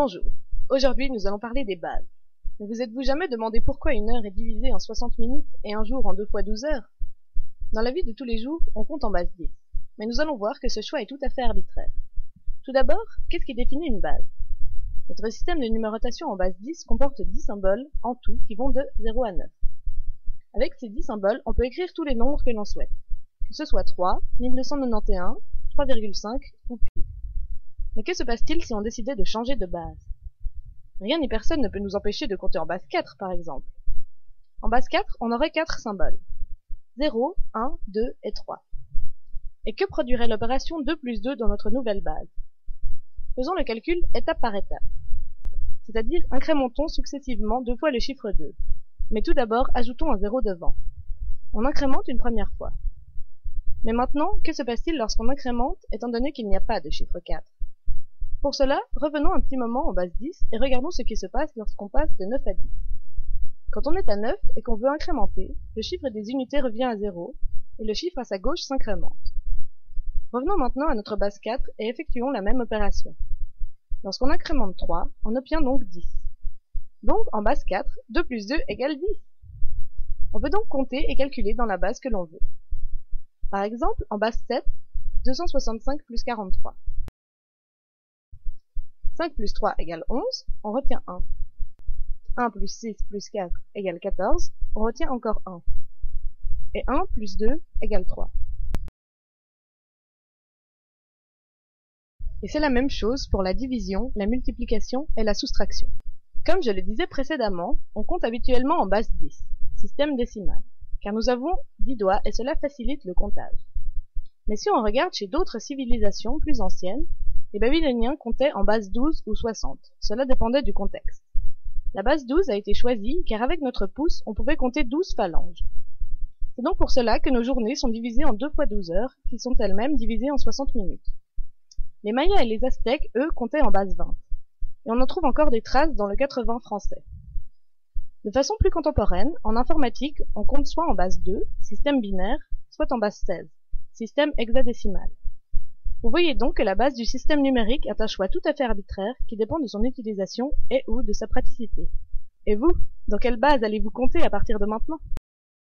Bonjour, aujourd'hui nous allons parler des bases. Ne vous êtes-vous jamais demandé pourquoi une heure est divisée en 60 minutes et un jour en 2 fois 12 heures? Dans la vie de tous les jours, on compte en base 10, mais nous allons voir que ce choix est tout à fait arbitraire. Tout d'abord, qu'est-ce qui définit une base? Notre système de numérotation en base 10 comporte 10 symboles en tout qui vont de 0 à 9. Avec ces 10 symboles, on peut écrire tous les nombres que l'on souhaite, que ce soit 3, 1291, 3,5 ou pi. Mais que se passe-t-il si on décidait de changer de base? Rien ni personne ne peut nous empêcher de compter en base 4 par exemple. En base 4, on aurait 4 symboles. 0, 1, 2 et 3. Et que produirait l'opération 2 plus 2 dans notre nouvelle base? Faisons le calcul étape par étape. C'est-à-dire incrémentons successivement 2 fois le chiffre 2. Mais tout d'abord, ajoutons un 0 devant. On incrémente une première fois. Mais maintenant, que se passe-t-il lorsqu'on incrémente étant donné qu'il n'y a pas de chiffre 4? Pour cela, revenons un petit moment en base 10 et regardons ce qui se passe lorsqu'on passe de 9 à 10. Quand on est à 9 et qu'on veut incrémenter, le chiffre des unités revient à 0 et le chiffre à sa gauche s'incrémente. Revenons maintenant à notre base 4 et effectuons la même opération. Lorsqu'on incrémente 3, on obtient donc 10. Donc, en base 4, 2 plus 2 égale 10. On peut donc compter et calculer dans la base que l'on veut. Par exemple, en base 7, 265 plus 43. 5 plus 3 égale 11, on retient 1. 1 plus 6 plus 4 égale 14, on retient encore 1. Et 1 plus 2 égale 3. Et c'est la même chose pour la division, la multiplication et la soustraction. Comme je le disais précédemment, on compte habituellement en base 10, système décimal, car nous avons 10 doigts et cela facilite le comptage. Mais si on regarde chez d'autres civilisations plus anciennes, les Babyloniens comptaient en base 12 ou 60, cela dépendait du contexte. La base 12 a été choisie car avec notre pouce, on pouvait compter 12 phalanges. C'est donc pour cela que nos journées sont divisées en 2 fois 12 heures, qui sont elles-mêmes divisées en 60 minutes. Les Mayas et les Aztèques, eux, comptaient en base 20. Et on en trouve encore des traces dans le 80 français. De façon plus contemporaine, en informatique, on compte soit en base 2, système binaire, soit en base 16, système hexadécimal. Vous voyez donc que la base du système numérique est un choix tout à fait arbitraire qui dépend de son utilisation et ou de sa praticité. Et vous, dans quelle base allez-vous compter à partir de maintenant?